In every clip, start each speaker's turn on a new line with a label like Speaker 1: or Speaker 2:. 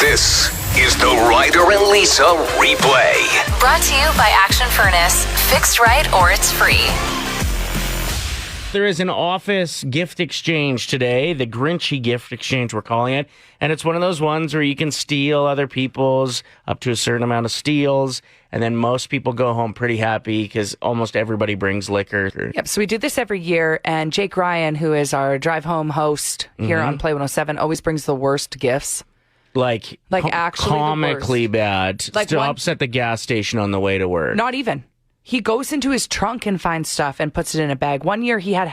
Speaker 1: This is the Ryder and Lisa replay.
Speaker 2: Brought to you by Action Furnace. Fixed right or it's free.
Speaker 3: There is an office gift exchange today, the Grinchy gift exchange, we're calling it. And it's one of those ones where you can steal other people's up to a certain amount of steals. And then most people go home pretty happy because almost everybody brings liquor.
Speaker 4: Yep, so we do this every year. And Jake Ryan, who is our drive home host here on Play 107, always brings the worst gifts.
Speaker 3: Like
Speaker 4: actually
Speaker 3: comically
Speaker 4: the worst.
Speaker 3: Bad.
Speaker 4: Like
Speaker 3: Stops at the gas station on the way to work.
Speaker 4: Not even. He goes into his trunk and finds stuff and puts it in a bag. One year he had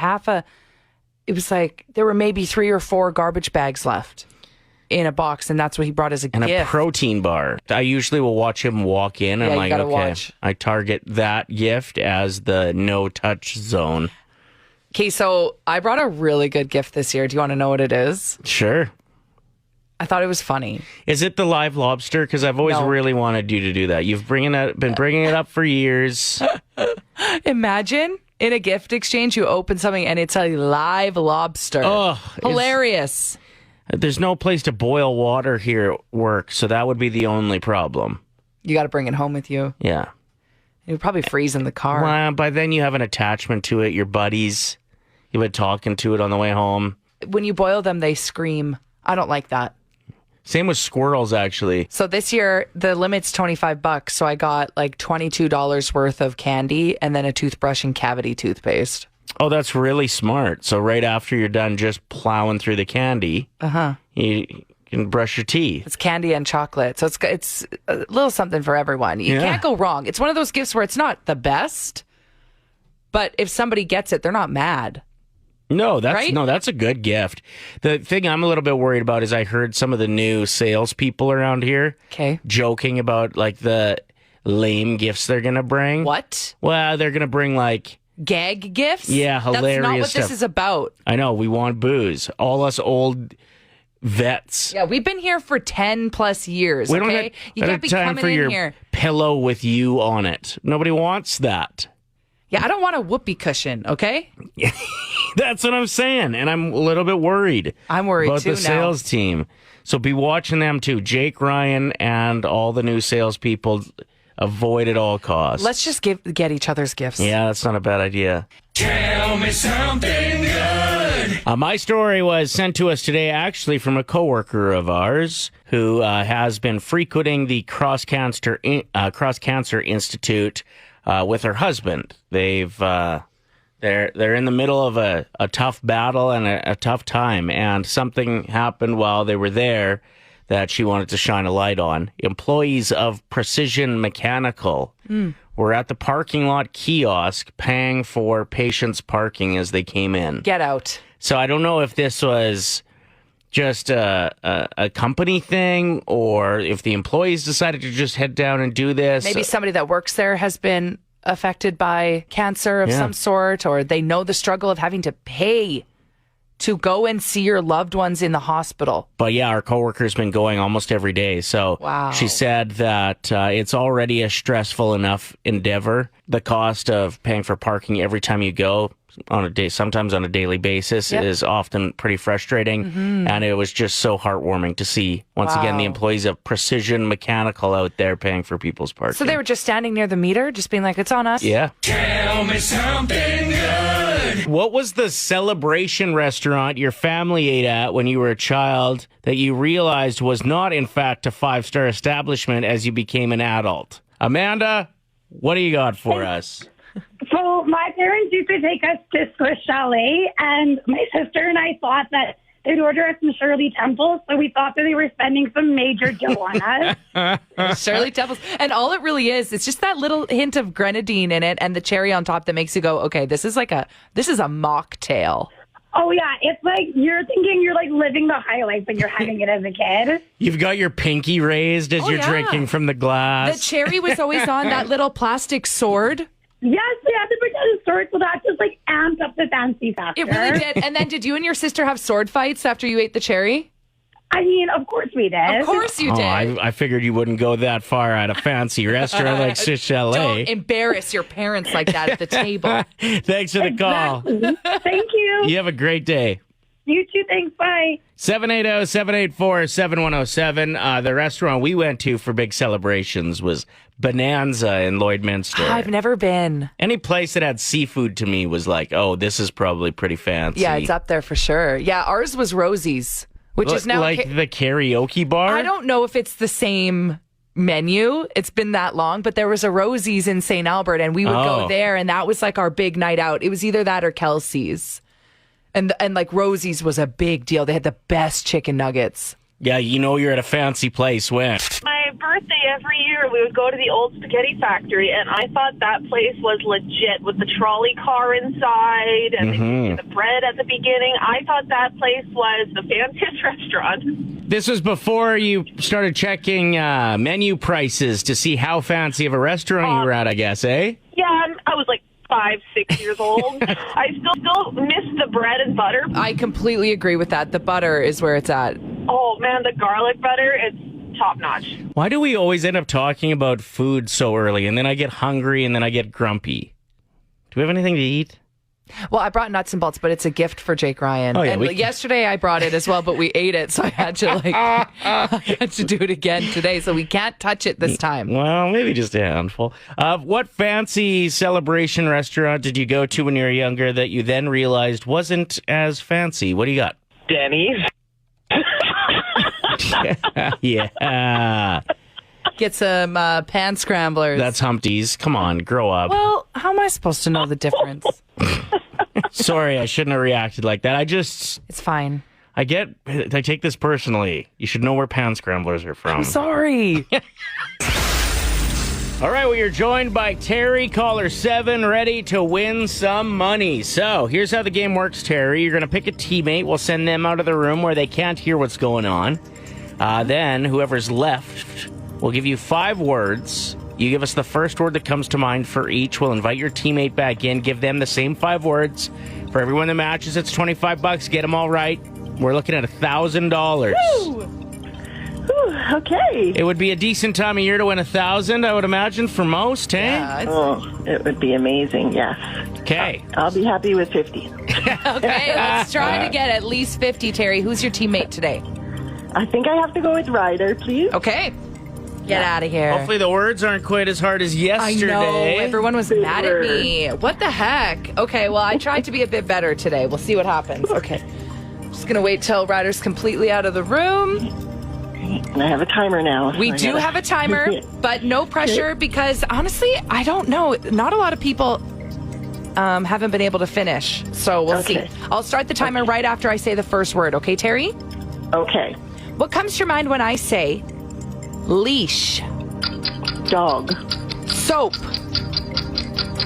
Speaker 4: it was like there were maybe 3 or 4 garbage bags left in a box, and that's what he brought as a gift.
Speaker 3: And a protein bar. I usually will watch him walk in, and I'm like, okay, watch. I target that gift as the no-touch zone.
Speaker 4: Okay, so I brought a really good gift this year. Do you want to know what it is?
Speaker 3: Sure.
Speaker 4: I thought it was funny.
Speaker 3: Is it the live lobster? Because I've always really wanted you to do that. You've been bringing it up for years.
Speaker 4: Imagine in a gift exchange, you open something and it's a live lobster.
Speaker 3: Oh,
Speaker 4: hilarious.
Speaker 3: There's no place to boil water here at work, so that would be the only problem.
Speaker 4: You got to bring it home with you.
Speaker 3: Yeah.
Speaker 4: It would probably freeze in the car.
Speaker 3: Well, by then you have an attachment to it, your buddies. You've been talking to it on the way home.
Speaker 4: When you boil them, they scream. I don't like that.
Speaker 3: Same with squirrels, actually.
Speaker 4: So this year, the limit's $25, so I got like $22 worth of candy and then a toothbrush and cavity toothpaste.
Speaker 3: Oh, that's really smart. So right after you're done just plowing through the candy, you can brush your teeth.
Speaker 4: It's candy and chocolate, so it's a little something for everyone. You can't go wrong. It's one of those gifts where it's not the best, but if somebody gets it, they're not mad.
Speaker 3: No, that's a good gift. The thing I'm a little bit worried about is I heard some of the new salespeople around here joking about like the lame gifts they're gonna bring.
Speaker 4: What?
Speaker 3: Well, they're gonna bring like
Speaker 4: gag gifts.
Speaker 3: Yeah, hilarious.
Speaker 4: That's not what
Speaker 3: stuff.
Speaker 4: this is about.
Speaker 3: I know. We want booze. All us old vets.
Speaker 4: Yeah, we've been here for 10 plus years.
Speaker 3: We
Speaker 4: okay,
Speaker 3: don't have,
Speaker 4: you can't be
Speaker 3: time
Speaker 4: coming
Speaker 3: for
Speaker 4: in
Speaker 3: your
Speaker 4: here.
Speaker 3: pillow with you on it. Nobody wants that.
Speaker 4: Yeah, I don't want a whoopee cushion, okay?
Speaker 3: That's what I'm saying, and I'm a little bit worried.
Speaker 4: I'm worried
Speaker 3: about
Speaker 4: too
Speaker 3: the sales team. So be watching them too. Jake Ryan and all the new salespeople. Avoid at all costs.
Speaker 4: Let's just get each other's gifts.
Speaker 3: Yeah, that's not a bad idea.
Speaker 1: Tell me something good.
Speaker 3: My story was sent to us today, actually, from a coworker of ours who has been frequenting the Cross Cancer Institute with her husband. They're in the middle of a tough battle and a tough time, and something happened while they were there that she wanted to shine a light on. Employees of Precision Mechanical were at the parking lot kiosk paying for patients' parking as they came in.
Speaker 4: Get out.
Speaker 3: So I don't know if this was just a company thing or if the employees decided to just head down and do this.
Speaker 4: Maybe somebody that works there has been affected by cancer of some sort, or they know the struggle of having to pay to go and see your loved ones in the hospital.
Speaker 3: But yeah, our coworker's been going almost every day. So she said that it's already a stressful enough endeavor. The cost of paying for parking every time you go on a day, sometimes on a daily basis, is often pretty frustrating. And it was just so heartwarming to see, once again, the employees of Precision Mechanical out there paying for people's parking.
Speaker 4: So they were just standing near the meter, just being like, it's on us?
Speaker 3: Yeah.
Speaker 1: Tell me something good.
Speaker 3: What was the celebration restaurant your family ate at when you were a child that you realized was not, in fact, a 5-star establishment as you became an adult? Amanda, what do you got for us?
Speaker 5: So my parents used to take us to Swiss Chalet, and my sister and I thought that they'd order us some Shirley Temples, so we thought that they were spending some major dough on us.
Speaker 4: Shirley Temples. And all it really is, it's just that little hint of grenadine in it and the cherry on top that makes you go, okay, this is a mocktail.
Speaker 5: Oh, yeah. It's like you're thinking you're like living the high life when you're having it as a kid.
Speaker 3: You've got your pinky raised as you're drinking from the glass.
Speaker 4: The cherry was always on that little plastic sword.
Speaker 5: Yes, they had to pretend a sword, so that just like amped up the fancy factor.
Speaker 4: It really did. And then did you and your sister have sword fights after you ate the cherry?
Speaker 5: I mean, of course we did.
Speaker 4: Of course you did.
Speaker 3: I figured you wouldn't go that far at a fancy restaurant like Swiss Chalet.
Speaker 4: Don't embarrass your parents like that at the table.
Speaker 3: Thanks for the call.
Speaker 5: Thank you.
Speaker 3: You have a great day.
Speaker 5: You too. Thanks. Bye.
Speaker 3: 780-784-7107. The restaurant we went to for big celebrations was Bonanza in Lloydminster.
Speaker 4: I've never been.
Speaker 3: Any place that had seafood to me was like, oh, this is probably pretty fancy.
Speaker 4: Yeah, it's up there for sure. Yeah, ours was Rosie's, which is now
Speaker 3: like the karaoke bar.
Speaker 4: I don't know if it's the same menu. It's been that long, but there was a Rosie's in St. Albert, and we would go there, and that was like our big night out. It was either that or Kelsey's. And like Rosie's was a big deal. They had the best chicken nuggets.
Speaker 3: Yeah, you know you're at a fancy place when.
Speaker 6: My birthday every year, we would go to the old spaghetti factory, and I thought that place was legit with the trolley car inside and the bread at the beginning. I thought that place was the fanciest restaurant.
Speaker 3: This was before you started checking menu prices to see how fancy of a restaurant you were at, I guess, eh?
Speaker 6: Yeah, I was like 5, 6 years old. I still miss the bread and butter.
Speaker 4: I completely agree with that. The butter is where it's at.
Speaker 6: Oh, man, the garlic butter, it's top notch.
Speaker 3: Why do we always end up talking about food so early, and then I get hungry, and then I get grumpy? Do we have anything to eat?
Speaker 4: Well, I brought nuts and bolts, but it's a gift for Jake Ryan.
Speaker 3: Oh, yeah,
Speaker 4: and yesterday I brought it as well, but we ate it, so I had to I had to do it again today. So we can't touch it this time.
Speaker 3: Well, maybe just a handful. What fancy celebration restaurant did you go to when you were younger that you then realized wasn't as fancy? What do you got?
Speaker 6: Denny's.
Speaker 3: Yeah.
Speaker 4: Get some pan scramblers.
Speaker 3: That's Humpty's. Come on, grow up.
Speaker 4: Well, how am I supposed to know the difference?
Speaker 3: Sorry, I shouldn't have reacted like that.
Speaker 4: It's fine.
Speaker 3: I take this personally. You should know where pan scramblers are from.
Speaker 4: I'm sorry.
Speaker 3: All right, well, you're joined by Terry, caller 7, ready to win some money. So here's how the game works, Terry. You're going to pick a teammate. We'll send them out of the room where they can't hear what's going on. Then whoever's left, we'll give you 5 words. You give us the first word that comes to mind for each. We'll invite your teammate back in, give them the same 5 words. For everyone that matches, it's $25. Get them all right. We're looking at $1,000.
Speaker 6: Okay.
Speaker 3: It would be a decent time of year to win 1,000, I would imagine, for most, eh?
Speaker 6: Oh, it would be amazing, yes.
Speaker 3: Okay.
Speaker 6: I'll be happy with 50.
Speaker 4: Okay, let's try to get at least 50, Terry. Who's your teammate today?
Speaker 6: I think I have to go with Ryder, please.
Speaker 4: Okay. Get out of here.
Speaker 3: Hopefully the words aren't quite as hard as yesterday.
Speaker 4: I know. Everyone was mad at me. What the heck? Okay, well, I tried to be a bit better today. We'll see what happens. Okay. Just going to wait till Ryder's completely out of the room.
Speaker 6: And I have a timer now.
Speaker 4: We do have a timer, but no pressure because, honestly, I don't know. Not a lot of people haven't been able to finish. So we'll see. I'll start the timer right after I say the first word. Okay, Terry?
Speaker 6: Okay.
Speaker 4: What comes to your mind when I say leash?
Speaker 6: Dog.
Speaker 4: Soap.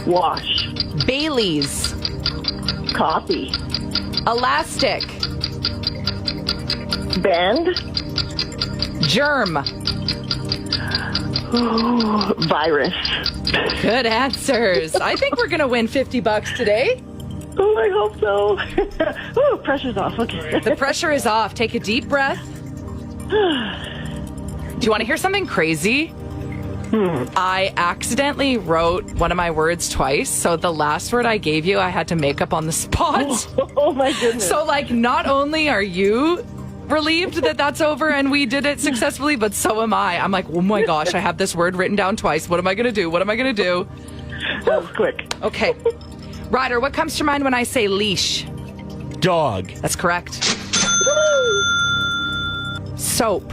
Speaker 6: Wash.
Speaker 4: Bailey's.
Speaker 6: Coffee.
Speaker 4: Elastic.
Speaker 6: Band.
Speaker 4: Germ.
Speaker 6: Virus.
Speaker 4: Good answers. I think we're going to win $50 today.
Speaker 6: Oh, I hope so. Oh, pressure's off. Okay.
Speaker 4: The pressure is off. Take a deep breath. Do you want to hear something crazy? I accidentally wrote one of my words twice, so the last word I gave you, I had to make up on the spot.
Speaker 6: Oh my goodness.
Speaker 4: So, not only are you relieved that that's over and we did it successfully, but so am I. I'm like, oh my gosh, I have this word written down twice. What am I going to do? What am I going to do?
Speaker 6: That was quick.
Speaker 4: Okay. Ryder, what comes to mind when I say leash?
Speaker 3: Dog.
Speaker 4: That's correct. Soap.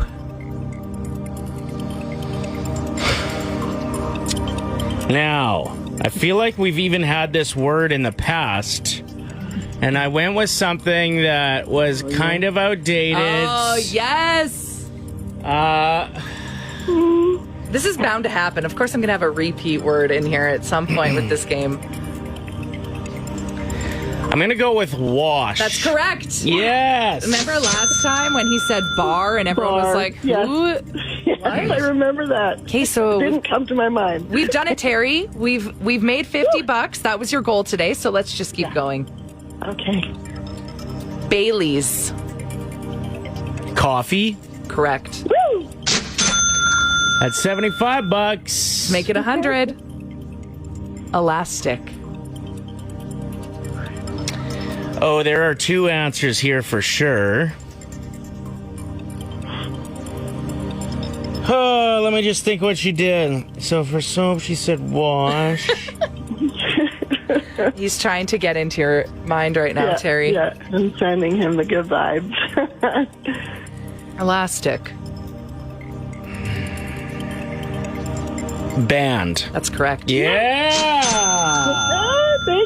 Speaker 3: Now, I feel like we've even had this word in the past, and I went with something that was kind of outdated.
Speaker 4: Oh, yes. This is bound to happen. Of course, I'm going to have a repeat word in here at some point with this game.
Speaker 3: I'm going to go with wash.
Speaker 4: That's correct.
Speaker 3: Yes.
Speaker 4: Remember last time when he said bar and everyone was like, who?
Speaker 6: Yes. Yes, I remember that.
Speaker 4: Okay, so
Speaker 6: It didn't come to my mind.
Speaker 4: we've done it, Terry. We've made $50. That was your goal today, so let's just keep going.
Speaker 6: Okay.
Speaker 4: Bailey's.
Speaker 3: Coffee.
Speaker 4: Correct.
Speaker 6: Woo!
Speaker 3: That's $75.
Speaker 4: Make it 100. Elastic.
Speaker 3: Oh, there are two answers here for sure. Oh, let me just think what she did. So for soap, she said wash.
Speaker 4: He's trying to get into your mind right now, Terry.
Speaker 7: Yeah, I'm sending him the good vibes.
Speaker 4: Elastic.
Speaker 3: Band.
Speaker 4: That's correct.
Speaker 3: Yeah!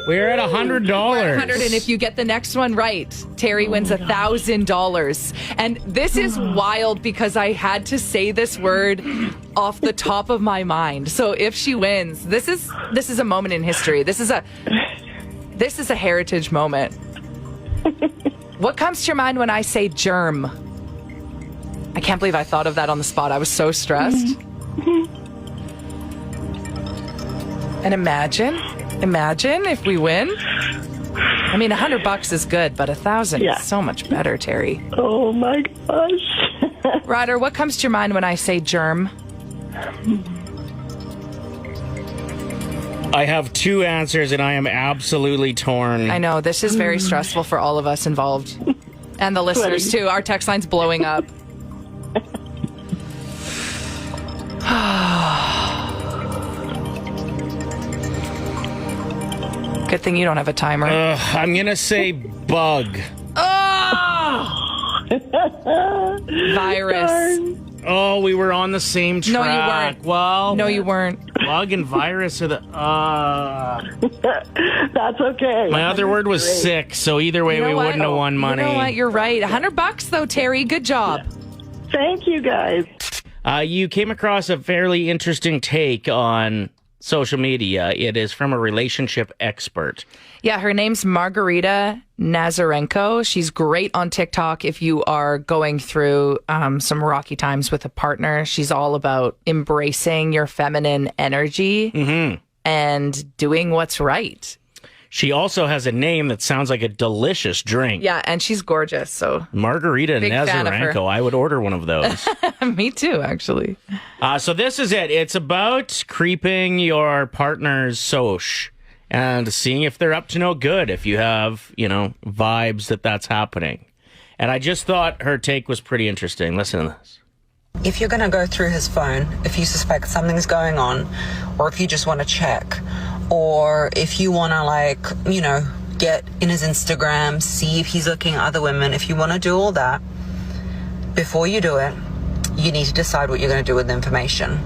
Speaker 3: We're at $100.
Speaker 4: 100, and if you get the next one right, Terry wins $1,000. And this is wild because I had to say this word off the top of my mind. So if she wins, this is a moment in history. This is a heritage moment. What comes to your mind when I say germ? I can't believe I thought of that on the spot. I was so stressed. And imagine if we win. I mean, $100 is good, but $1,000 is so much better, Terry.
Speaker 7: Oh my gosh.
Speaker 4: Ryder, what comes to your mind when I say germ?
Speaker 3: I have two answers, and I am absolutely torn.
Speaker 4: I know, this is very stressful for all of us involved. And the listeners, too. Our text line's blowing up. Good thing you don't have a timer.
Speaker 3: I'm going to say bug.
Speaker 4: Oh! Virus.
Speaker 3: Oh, we were on the same track.
Speaker 4: No, you weren't.
Speaker 3: Well,
Speaker 4: no, you weren't.
Speaker 3: Bug and virus are the...
Speaker 7: That's okay.
Speaker 3: My other word was sick, so either way, we wouldn't have won money.
Speaker 4: You know what? You're right. $100 though, Terry. Good job.
Speaker 7: Thank you, guys.
Speaker 3: You came across a fairly interesting take on social media. It is from a relationship expert.
Speaker 4: Yeah, her name's Margarita Nazarenko. She's great on TikTok if you are going through some rocky times with a partner. She's all about embracing your feminine energy and doing what's right.
Speaker 3: She also has a name that sounds like a delicious drink.
Speaker 4: Yeah, and she's gorgeous. So
Speaker 3: Margarita Nazarenko. I would order one of those.
Speaker 4: Me too, actually.
Speaker 3: So this is it. It's about creeping your partner's soch and seeing if they're up to no good, if you have, vibes that's happening. And I just thought her take was pretty interesting. Listen to this.
Speaker 8: If you're going to go through his phone, if you suspect something's going on, or if you just want to check, or if you want to get in his Instagram, see if he's looking at other women, if you want to do all that, before you do it, you need to decide what you're going to do with the information.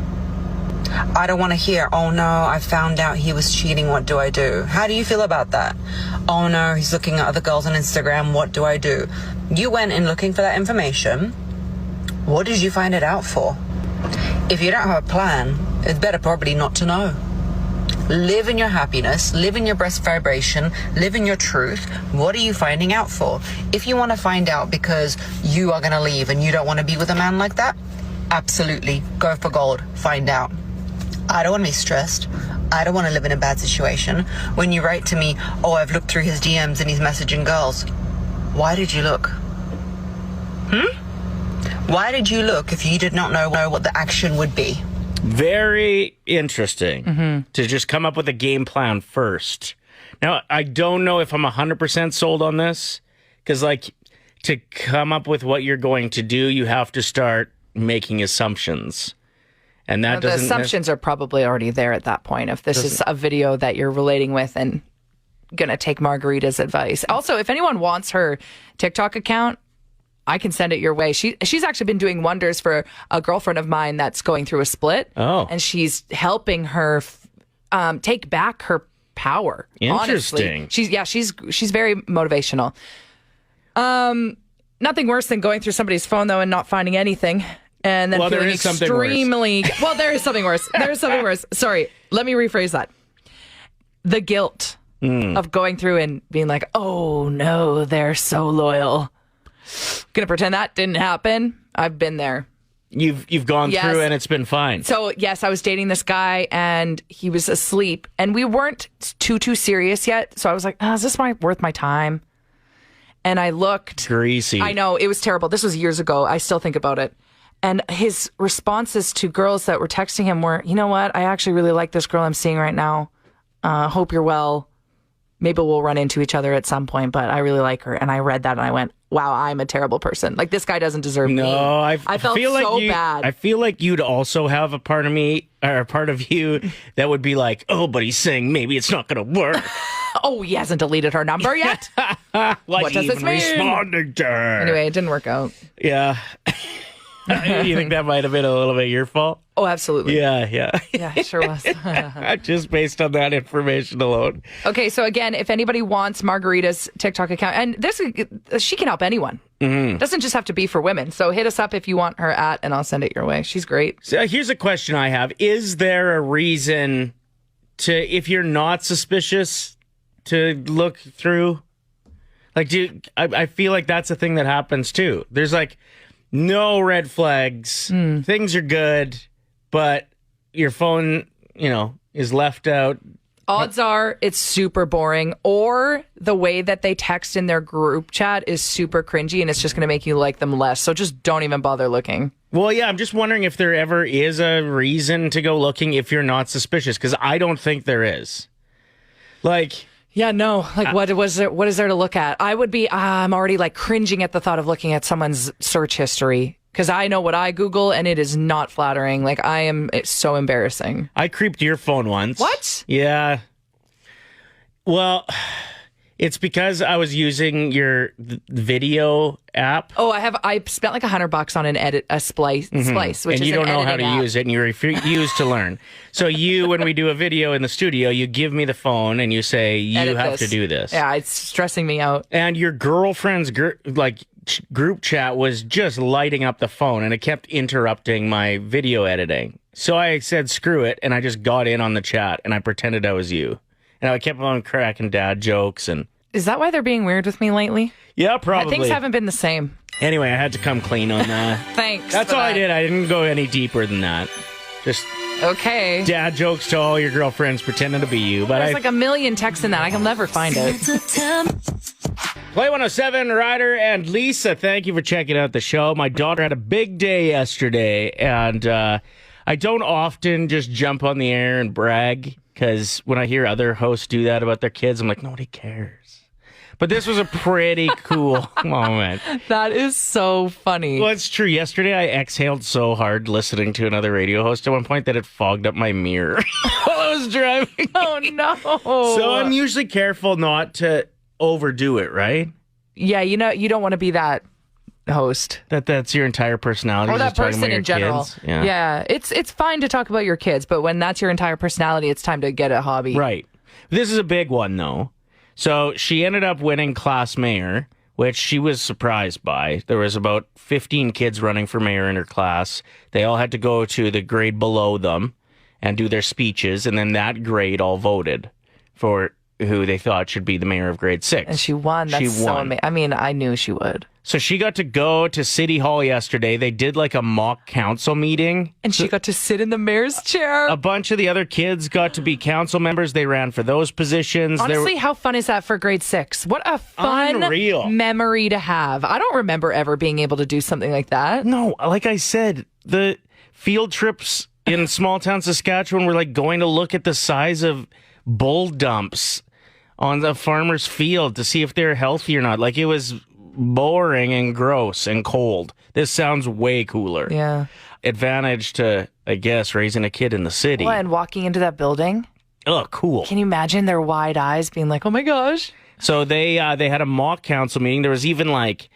Speaker 8: I don't want to hear, oh no, I found out he was cheating, what do I do? How do you feel about that? Oh no, he's looking at other girls on Instagram, what do I do? You went in looking for that information. What did you find it out for? If you don't have a plan, it's better probably not to know. Live in your happiness, live in your best vibration, live in your truth. What are you finding out for? If you want to find out because you are going to leave and you don't want to be with a man like that, absolutely, go for gold, find out. I don't want to be stressed. I don't want to live in a bad situation. When you write to me, oh, I've looked through his DMs and he's messaging girls. Why did you look? Why did you look if you did not know what the action would be?
Speaker 3: Very interesting to just come up with a game plan first. Now, I don't know if I'm 100% sold on this, because, to come up with what you're going to do, you have to start making assumptions. And that
Speaker 4: the assumptions are probably already there at that point. If this is a video that you're relating with and going to take Margarita's advice. Also, if anyone wants her TikTok account, I can send it your way. She's actually been doing wonders for a girlfriend of mine that's going through a split. Oh. And she's helping her take back her power.
Speaker 3: Interesting.
Speaker 4: Honestly. She's very motivational. Nothing worse than going through somebody's phone though and not finding anything. And then feeling extremely well, there is something worse. There is something worse. Sorry, let me rephrase that. The guilt of going through and being like, oh no, they're so loyal. Gonna pretend that didn't happen. I've been there.
Speaker 3: You've gone through and it's been fine.
Speaker 4: So yes, I was dating this guy and he was asleep and we weren't too serious yet. So I was like, is this worth my time? And I looked.
Speaker 3: Greasy.
Speaker 4: I know, it was terrible. This was years ago. I still think about it. And his responses to girls that were texting him were, you know what? I actually really like this girl I'm seeing right now. Hope you're well. maybe we'll run into each other at some point, but I really like her. And I read that and I went, wow, I'm a terrible person. Like, this guy doesn't deserve me.
Speaker 3: No, I
Speaker 4: felt
Speaker 3: feel like
Speaker 4: so bad.
Speaker 3: I feel like you'd also have a part of me, or a part of you that would be like, oh, but he's saying maybe it's not going to work.
Speaker 4: Oh, he hasn't deleted her number yet?
Speaker 3: What
Speaker 4: does this mean?
Speaker 3: Responding to her?
Speaker 4: Anyway, it didn't work out.
Speaker 3: Yeah. You think that might have been a little bit your fault?
Speaker 4: Oh, absolutely.
Speaker 3: Yeah.
Speaker 4: Yeah, it sure was.
Speaker 3: Just based on that information alone.
Speaker 4: Okay, so again, if anybody wants Margarita's TikTok account, and this, she can help anyone. It doesn't just have to be for women. So hit us up if you want her at, and I'll send it your way. She's great.
Speaker 3: So here's a question I have. Is there a reason to, if you're not suspicious, to look through? Like, I feel like that's a thing that happens too. There's like no red flags. Things are good, but your phone, is left out.
Speaker 4: Odds are it's super boring, or the way that they text in their group chat is super cringy and it's just going to make you like them less. So just don't even bother looking.
Speaker 3: Well, yeah, I'm just wondering if there ever is a reason to go looking if you're not suspicious, because I don't think there is. Like...
Speaker 4: Yeah, no. Like, what is there to look at? I would be, I'm already like cringing at the thought of looking at someone's search history, because I know what I Google and it is not flattering. Like, it's so embarrassing.
Speaker 3: I creeped your phone once.
Speaker 4: What?
Speaker 3: Yeah. Well, it's because I was using your video app.
Speaker 4: Oh, I spent like $100 on a splice, which
Speaker 3: and
Speaker 4: is
Speaker 3: you don't
Speaker 4: an
Speaker 3: know how to
Speaker 4: editing app.
Speaker 3: use it, and you refuse to learn. So when we do a video in the studio, you give me the phone and you say, you
Speaker 4: Edit
Speaker 3: have
Speaker 4: this.
Speaker 3: to do this.
Speaker 4: Yeah, it's stressing me out.
Speaker 3: And your girlfriend's group chat was just lighting up the phone, and it kept interrupting my video editing. So I said, screw it, and I just got in on the chat, and I pretended I was you. And I kept on cracking dad jokes. And
Speaker 4: is that why they're being weird with me lately?
Speaker 3: yeah, probably.
Speaker 4: Things haven't been the same.
Speaker 3: Anyway, I had to come clean on that.
Speaker 4: Thanks.
Speaker 3: That's all I did. I didn't go any deeper than that. Just
Speaker 4: okay.
Speaker 3: Dad jokes to all your girlfriends pretending to be you. But
Speaker 4: There's like a million texts in that. I can never find it.
Speaker 3: Play 107, Ryder and Lisa, thank you for checking out the show. My daughter had a big day yesterday, and I don't often just jump on the air and brag, because when I hear other hosts do that about their kids, I'm like, nobody cares. But this was a pretty cool moment.
Speaker 4: That is so funny.
Speaker 3: Well, it's true. Yesterday, I exhaled so hard listening to another radio host at one point that it fogged up my mirror while I was driving.
Speaker 4: Oh, no.
Speaker 3: So I'm usually careful not to overdo it, right?
Speaker 4: Yeah, you don't want to be that host.
Speaker 3: That's your entire personality.
Speaker 4: Or that
Speaker 3: just talking
Speaker 4: person
Speaker 3: about your
Speaker 4: in general.
Speaker 3: kids.
Speaker 4: Yeah, it's fine to talk about your kids, but when that's your entire personality, it's time to get a hobby.
Speaker 3: Right. This is a big one, though. So she ended up winning class mayor, which she was surprised by. There was about 15 kids running for mayor in her class. They all had to go to the grade below them and do their speeches, and then that grade all voted for who they thought should be the mayor of grade 6.
Speaker 4: And she won. That's so amazing. I mean, I knew she would.
Speaker 3: So she got to go to City Hall yesterday. They did like a mock council meeting.
Speaker 4: And she got to sit in the mayor's chair.
Speaker 3: A bunch of the other kids got to be council members. They ran for those positions.
Speaker 4: Honestly, how fun is that for grade 6? What a fun memory to have. I don't remember ever being able to do something like that.
Speaker 3: No, like I said, the field trips in small town Saskatchewan were like going to look at the size of bull dumps on the farmer's field to see if they're healthy or not. Like, it was boring and gross and cold. This sounds way cooler.
Speaker 4: Yeah.
Speaker 3: Advantage to, I guess, raising a kid in the city.
Speaker 4: Well, and walking into that building.
Speaker 3: Oh, cool.
Speaker 4: Can you imagine their wide eyes being like, oh my gosh.
Speaker 3: So they had a mock council meeting. There was even like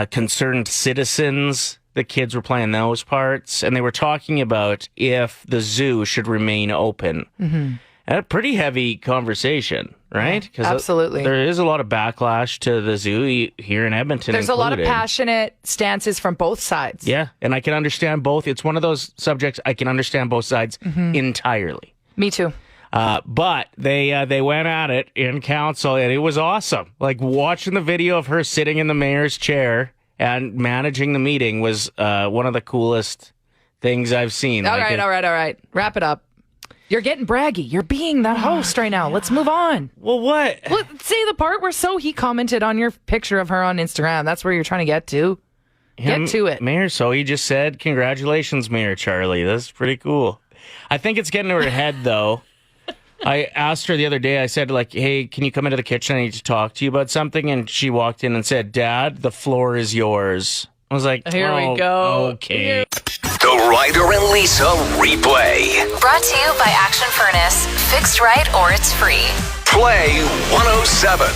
Speaker 3: concerned citizens. The kids were playing those parts, and they were talking about if the zoo should remain open. Mm-hmm. And a pretty heavy conversation, right?
Speaker 4: Absolutely.
Speaker 3: There is a lot of backlash to the zoo here in Edmonton.
Speaker 4: There's a lot of passionate stances from both sides.
Speaker 3: Yeah, and I can understand both. It's one of those subjects I can understand both sides entirely.
Speaker 4: Me too.
Speaker 3: But they went at it in council, and it was awesome. Like, watching the video of her sitting in the mayor's chair and managing the meeting was one of the coolest things I've seen.
Speaker 4: All right. Wrap it up. You're getting braggy. You're being that host right now. Let's move on.
Speaker 3: Well, what?
Speaker 4: Let's say the part where he commented on your picture of her on Instagram. That's where you're trying to get to. Get to it.
Speaker 3: Mayor he just said, congratulations, Mayor Charlie. That's pretty cool. I think it's getting to her head, though. I asked her the other day, I said, like, hey, can you come into the kitchen? I need to talk to you about something. And she walked in and said, Dad, the floor is yours. I was like,
Speaker 4: Here we go.
Speaker 3: Okay.
Speaker 1: The Ryder and Lisa replay.
Speaker 2: Brought to you by Action Furnace. Fixed right or it's free.
Speaker 1: Play 107.